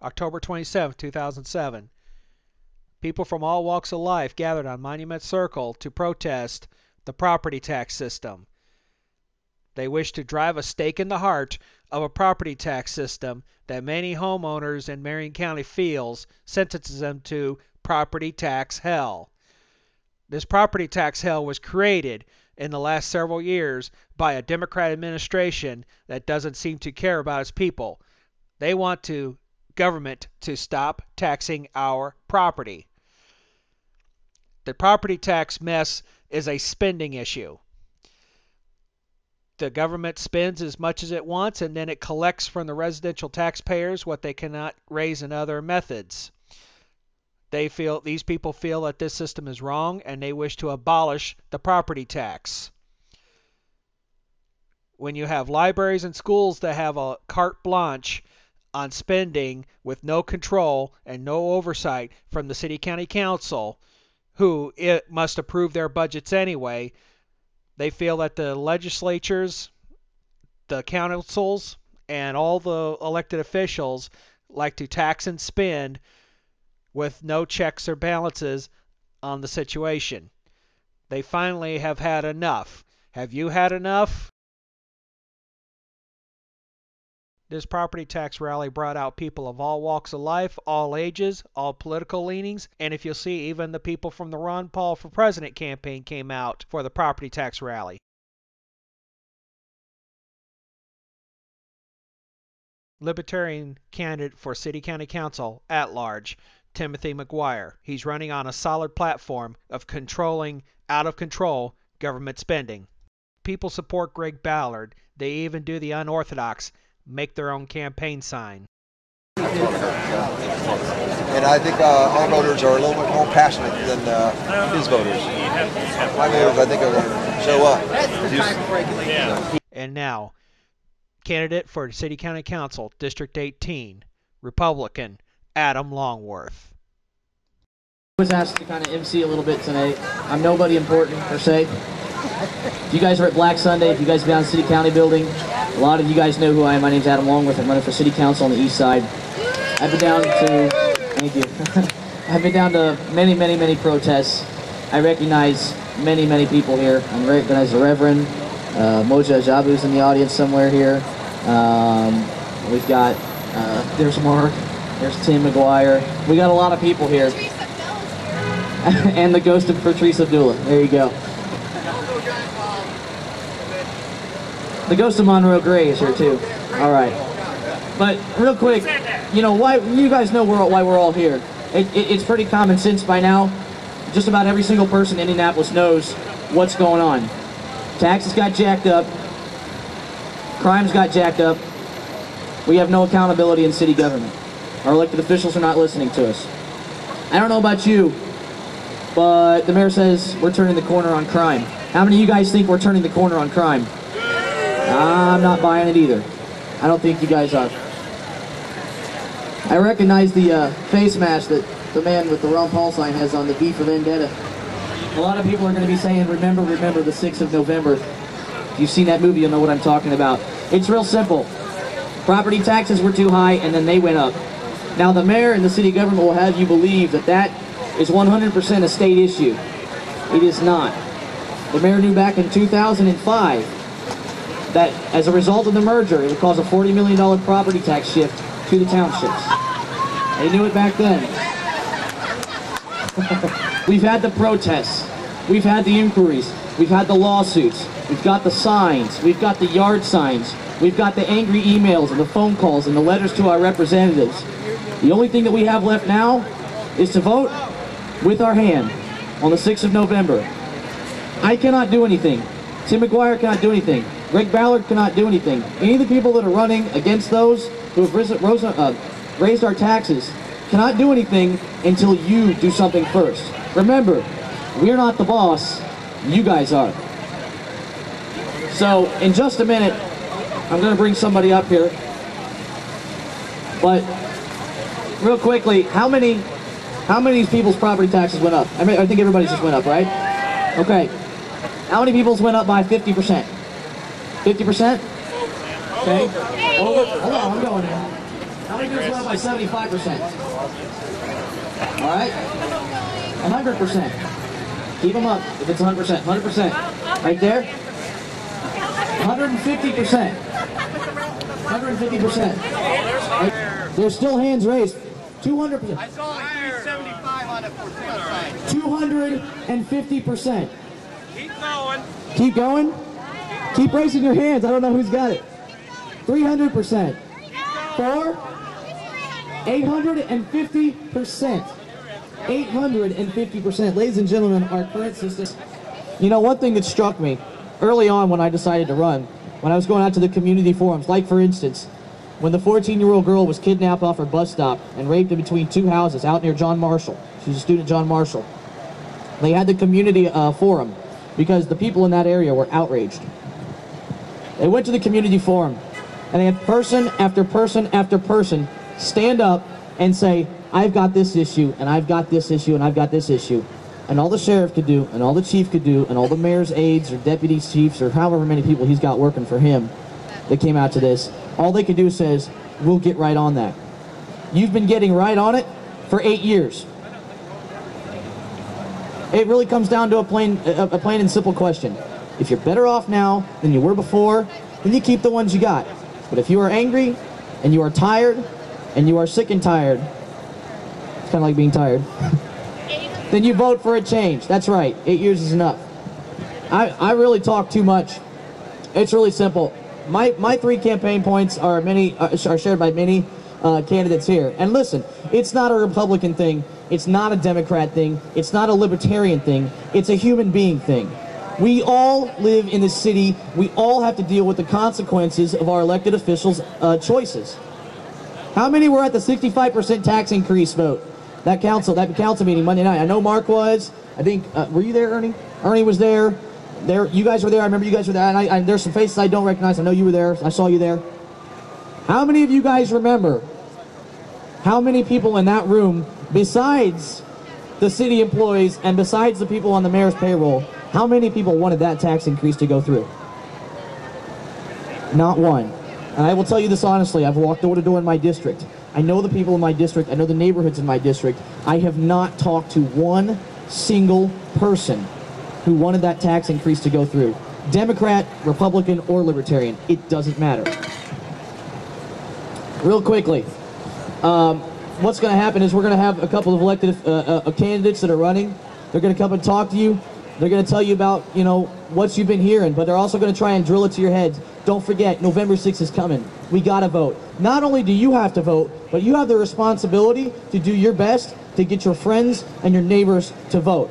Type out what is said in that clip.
October 27, 2007. People from all walks of life gathered on Monument Circle to protest the property tax system. They wish to drive a stake in the heart of a property tax system that many homeowners in Marion County feels sentences them to property tax hell. This property tax hell was created in the last several years by a Democrat administration that doesn't seem to care about its people. They want government to stop taxing our property. The property tax mess is a spending issue. The government spends as much as it wants, and then it collects from the residential taxpayers what they cannot raise in other methods. These people feel that this system is wrong, and they wish to abolish the property tax. When you have libraries and schools that have a carte blanche on spending with no control and no oversight from the city county council, who it must approve their budgets anyway, they feel that the legislatures, the councils, and all the elected officials like to tax and spend with no checks or balances on the situation. They finally have had enough. Have you had enough? This property tax rally brought out people of all walks of life, all ages, all political leanings, and if you'll see, even the people from the Ron Paul for President campaign came out for the property tax rally. Libertarian candidate for City County Council at large, Timothy McGuire. He's running on a solid platform of controlling out of control government spending. People support Greg Ballard. They even do the unorthodox, make their own campaign sign. And I think our voters are a little bit more passionate than his voters. My voters, I think, are going to show up. And now, candidate for City County Council, District 18, Republican, Adam Longworth. I was asked to kind of MC a little bit tonight. I'm nobody important, per se. If you guys are at Black Sunday, if you guys have been down City County building, a lot of you guys know who I am. My name's Adam Longworth. I'm running for City Council on the East Side. I've been down to, thank you. I've been down to many, many, many protests. I recognize many, many people here. I recognize the Reverend, Moja Ajabu's in the audience somewhere here. We've got, there's Mark, there's Tim McGuire. We got a lot of people here. And the ghost of Patrice Abdullah. There you go. The ghost of Monroe Gray is here too. All right. But real quick, you know, why you guys know why we're all here. It's pretty common sense by now. Just about every single person in Indianapolis knows what's going on. Taxes got jacked up. Crimes got jacked up. We have no accountability in city government. Our elected officials are not listening to us. I don't know about you, but the mayor says we're turning the corner on crime. How many of you guys think we're turning the corner on crime? I'm not buying it either. I don't think you guys are. I recognize the face mask that the man with the Ron Paul sign has on, the V for Vendetta. A lot of people are going to be saying, remember the 6th of November. If you've seen that movie, you'll know what I'm talking about. It's real simple. Property taxes were too high, and then they went up. Now, the mayor and the city government will have you believe that that is 100% a state issue. It is not. The mayor knew back in 2005 that as a result of the merger, it would cause a $40 million property tax shift to the townships. They knew it back then. We've had the protests. We've had the inquiries. We've had the lawsuits. We've got the signs. We've got the yard signs. We've got the angry emails and the phone calls and the letters to our representatives. The only thing that we have left now is to vote with our hand on the 6th of November. I cannot do anything. Tim McGuire cannot do anything. Greg Ballard cannot do anything. Any of the people that are running against those who have raised our taxes cannot do anything until you do something first. Remember, we're not the boss, you guys are. So, in just a minute, I'm going to bring somebody up here. But, real quickly, how many of these people's property taxes went up? I think everybody's just went up, right? Okay. How many people's went up by 50%? 50%? Okay. Hold on, I'm going in. How think it's well by 75%. All right? 100%. Keep them up if it's 100%. 100%. Right there. 150%. 150%. Right. There's still hands raised. 200%. I saw like 375 on it for outside. 250%. Keep going. Keep going. Keep raising your hands. I don't know who's got it. 300%. 850%. 850%. Ladies and gentlemen, our current system. You know, one thing that struck me early on when I decided to run, when I was going out to the community forums, like for instance, when the 14-year-old girl was kidnapped off her bus stop and raped in between two houses out near John Marshall. She was a student at John Marshall. They had the community forum because the people in that area were outraged. They went to the community forum and they had person after person after person stand up and say, I've got this issue, and I've got this issue, and I've got this issue. And all the sheriff could do, and all the chief could do, and all the mayor's aides or deputy chiefs or however many people he's got working for him that came out to this, all they could do says, we'll get right on that. You've been getting right on it for 8 years. It really comes down to a plain and simple question. If you're better off now than you were before, then you keep the ones you got. But if you are angry, and you are tired, and you are sick and tired, it's kind of like being tired, then you vote for a change. That's right. 8 years is enough. I really talk too much. It's really simple. My 3 campaign points are shared by many candidates here. And listen, it's not a Republican thing. It's not a Democrat thing. It's not a Libertarian thing. It's a human being thing. We all live in the city. We all have to deal with the consequences of our elected officials' choices. How many were at the 65% tax increase vote? That council meeting Monday night. I know Mark was. I think, were you there, Ernie? Ernie was there. You guys were there. I remember you guys were there. And there's some faces I don't recognize. I know you were there. I saw you there. How many of you guys remember how many people in that room, besides the city employees and besides the people on the mayor's payroll, how many people wanted that tax increase to go through? Not one. And I will tell you this honestly. I've walked door to door in my district. I know the people in my district. I know the neighborhoods in my district. I have not talked to one single person who wanted that tax increase to go through. Democrat, Republican, or Libertarian. It doesn't matter. Real quickly, what's going to happen is we're going to have a couple of elected candidates that are running. They're going to come and talk to you. They're going to tell you about, you know, what you've been hearing, but they're also going to try and drill it to your heads. Don't forget, November 6th is coming. We got to vote. Not only do you have to vote, but you have the responsibility to do your best to get your friends and your neighbors to vote.